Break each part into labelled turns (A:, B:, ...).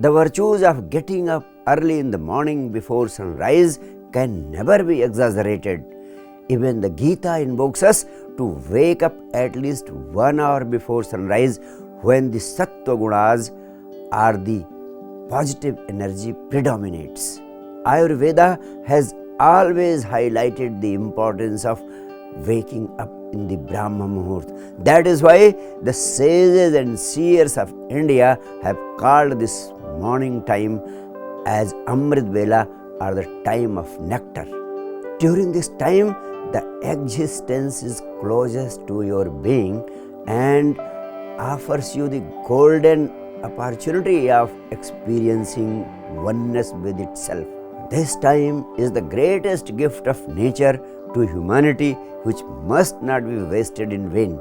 A: The virtues of getting up early in the morning before sunrise can never be exaggerated. Even the Gita invokes us to wake up at least 1 hour before sunrise, when the sattva gunas or the positive energy predominates. Ayurveda has always highlighted the importance of waking up in the Brahma Muhurt. That is why the sages and seers of India have called this morning time as Amrit Vela, or the time of nectar. During this time, the existence is closest to your being and offers you the golden opportunity of experiencing oneness with itself. This time is the greatest gift of nature to humanity, which must not be wasted in vain.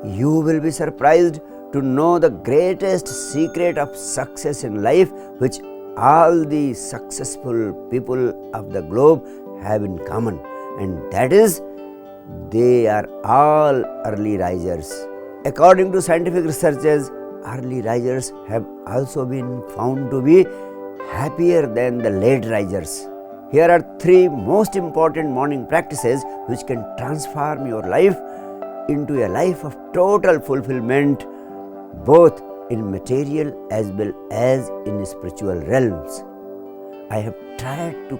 A: You will be surprised to know the greatest secret of success in life, which all the successful people of the globe have in common, and that is, they are all early risers. According to scientific researches, early risers have also been found to be happier than the late risers. Here are 3 most important morning practices which can transform your life into a life of total fulfillment, both in material as well as in spiritual realms. I have tried to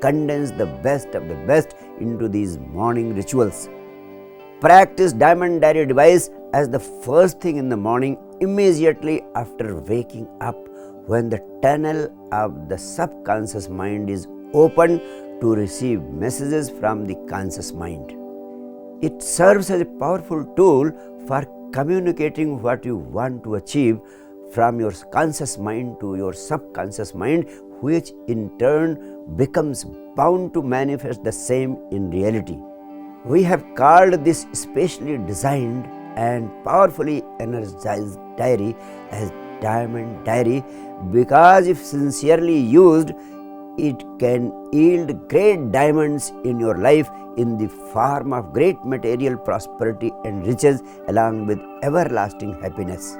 A: condense the best of the best into these morning rituals. Practice Diamond Diary device as the first thing in the morning, immediately after waking up, when the tunnel of the subconscious mind is open to receive messages from the conscious mind. It serves as a powerful tool for communicating what you want to achieve from your conscious mind to your subconscious mind, which in turn becomes bound to manifest the same in reality. We have called this specially designed and powerfully energized diary as Diamond Diary because if sincerely used, it can yield great diamonds in your life in the form of great material prosperity and riches, along with everlasting happiness.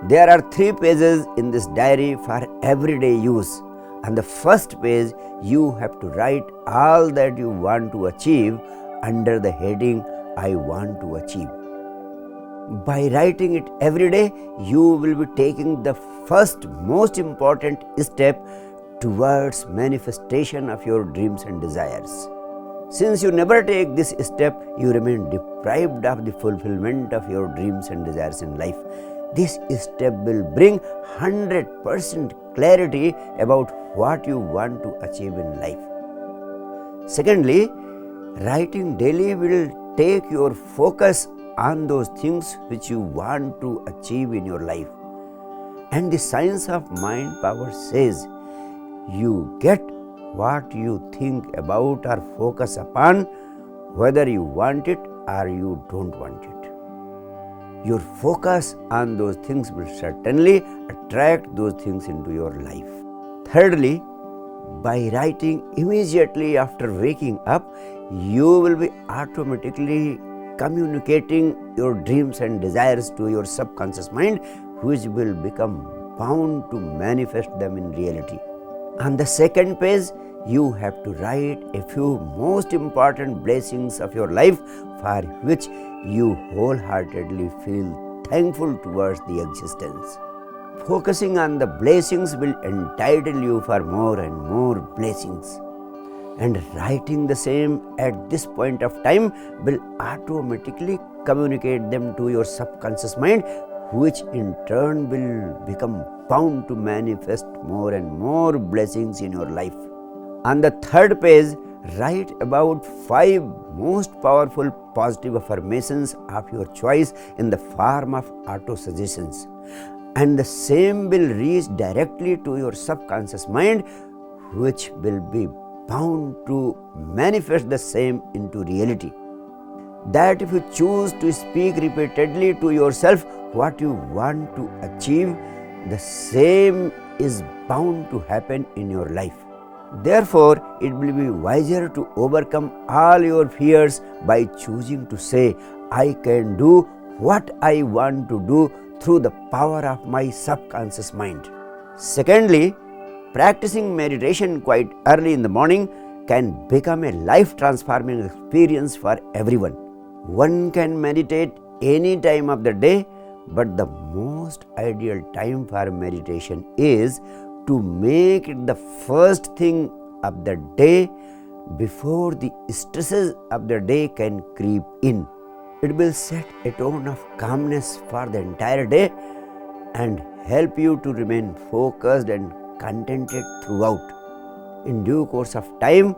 A: There are 3 pages in this diary for everyday use. On the first page, you have to write all that you want to achieve under the heading I want to achieve. By writing it every day, you will be taking the first most important step towards manifestation of your dreams and desires. Since you never take this step, you remain deprived of the fulfillment of your dreams and desires in life. This step will bring 100% clarity about what you want to achieve in life. Secondly, writing daily will take your focus on those things which you want to achieve in your life. And the science of mind power says, you get what you think about or focus upon, whether you want it or you don't want it. Your focus on those things will certainly attract those things into your life. Thirdly, by writing immediately after waking up, you will be automatically communicating your dreams and desires to your subconscious mind, which will become bound to manifest them in reality. On the second page, you have to write a few most important blessings of your life for which you wholeheartedly feel thankful towards the existence. Focusing on the blessings will entitle you for more and more blessings. And writing the same at this point of time will automatically communicate them to your subconscious mind, which in turn will become bound to manifest more and more blessings in your life. On the third page, write about 5 most powerful positive affirmations of your choice in the form of auto-suggestions. And the same will reach directly to your subconscious mind, which will be bound to manifest the same into reality. That if you choose to speak repeatedly to yourself what you want to achieve, the same is bound to happen in your life. Therefore, it will be wiser to overcome all your fears by choosing to say, I can do what I want to do through the power of my subconscious mind. Secondly, practicing meditation quite early in the morning can become a life transforming experience for everyone. One can meditate any time of the day, but the most ideal time for meditation is to make it the first thing of the day before the stresses of the day can creep in. It will set a tone of calmness for the entire day and help you to remain focused and contented throughout. In due course of time,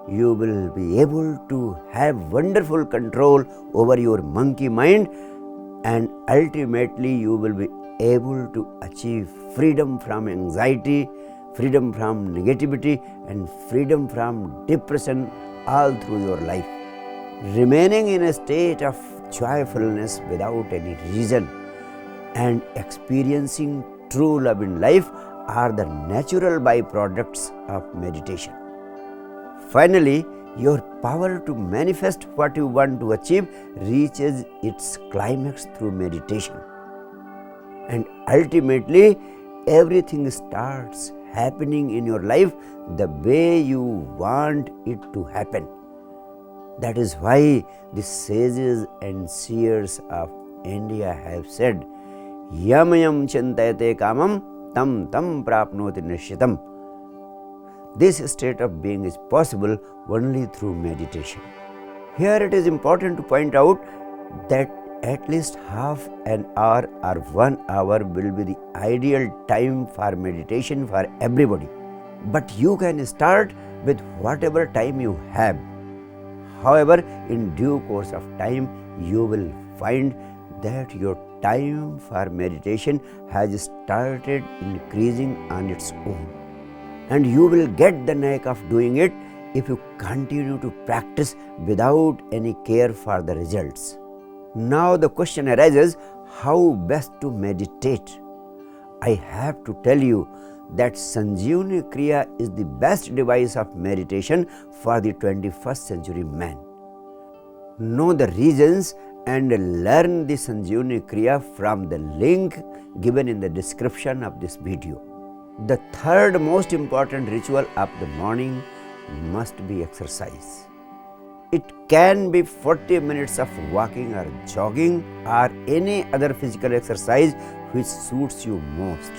A: you will be able to have wonderful control over your monkey mind, and ultimately you will be able to achieve freedom from anxiety, freedom from negativity, and freedom from depression all through your life. Remaining in a state of joyfulness without any reason and experiencing true love in life are the natural byproducts of meditation. Finally, your power to manifest what you want to achieve reaches its climax through meditation. And ultimately, everything starts happening in your life the way you want it to happen. That is why the sages and seers of India have said, Yam yam chintayate kamam tam tam prapnoti nishchitam. This state of being is possible only through meditation. Here it is important to point out that at least half an hour or 1 hour will be the ideal time for meditation for everybody. But you can start with whatever time you have. However, in due course of time, you will find that your time for meditation has started increasing on its own. And you will get the knack of doing it if you continue to practice without any care for the results. Now the question arises, how best to meditate? I have to tell you that Sanjeevani Kriya is the best device of meditation for the 21st century man. Know the reasons and learn the Sanjeevani Kriya from the link given in the description of this video. The third most important ritual of the morning must be exercise. It can be 40 minutes of walking or jogging or any other physical exercise which suits you most.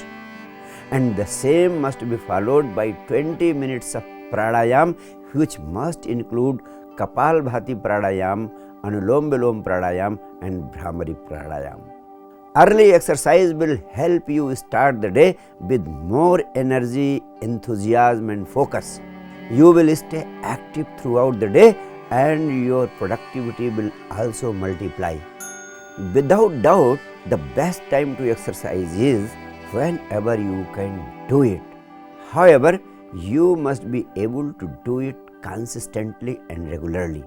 A: And the same must be followed by 20 minutes of pranayam, which must include Kapalbhati pranayam, Anulom Vilom pranayam and Bhramari pranayam. Early exercise will help you start the day with more energy, enthusiasm and focus. You will stay active throughout the day and your productivity will also multiply. Without doubt, the best time to exercise is whenever you can do it. However, you must be able to do it consistently and regularly.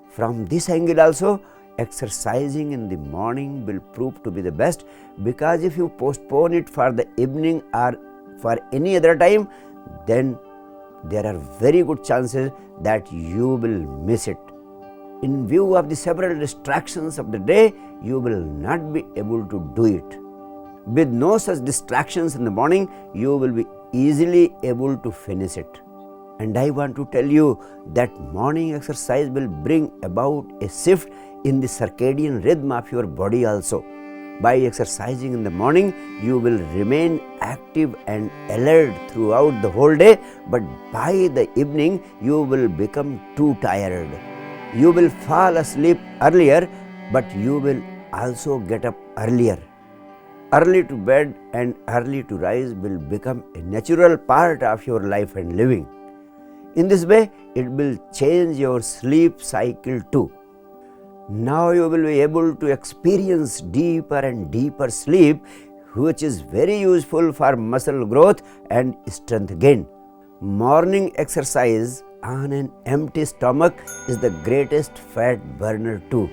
A: From this angle also, exercising in the morning will prove to be the best, because if you postpone it for the evening or for any other time, then there are very good chances that you will miss it. In view of the several distractions of the day, you will not be able to do it. With no such distractions in the morning, you will be easily able to finish it. And I want to tell you that morning exercise will bring about a shift in the circadian rhythm of your body also. By exercising in the morning, you will remain active and alert throughout the whole day, but by the evening, you will become too tired. You will fall asleep earlier, but you will also get up earlier. Early to bed and early to rise will become a natural part of your life and living. In this way, it will change your sleep cycle too. Now you will be able to experience deeper and deeper sleep, which is very useful for muscle growth and strength gain. Morning exercise on an empty stomach is the greatest fat burner too.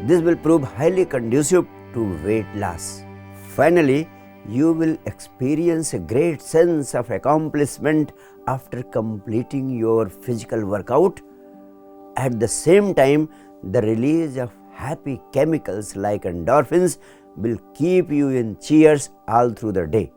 A: This will prove highly conducive to weight loss. Finally, you will experience a great sense of accomplishment after completing your physical workout. At the same time, the release of happy chemicals like endorphins will keep you in cheers all through the day.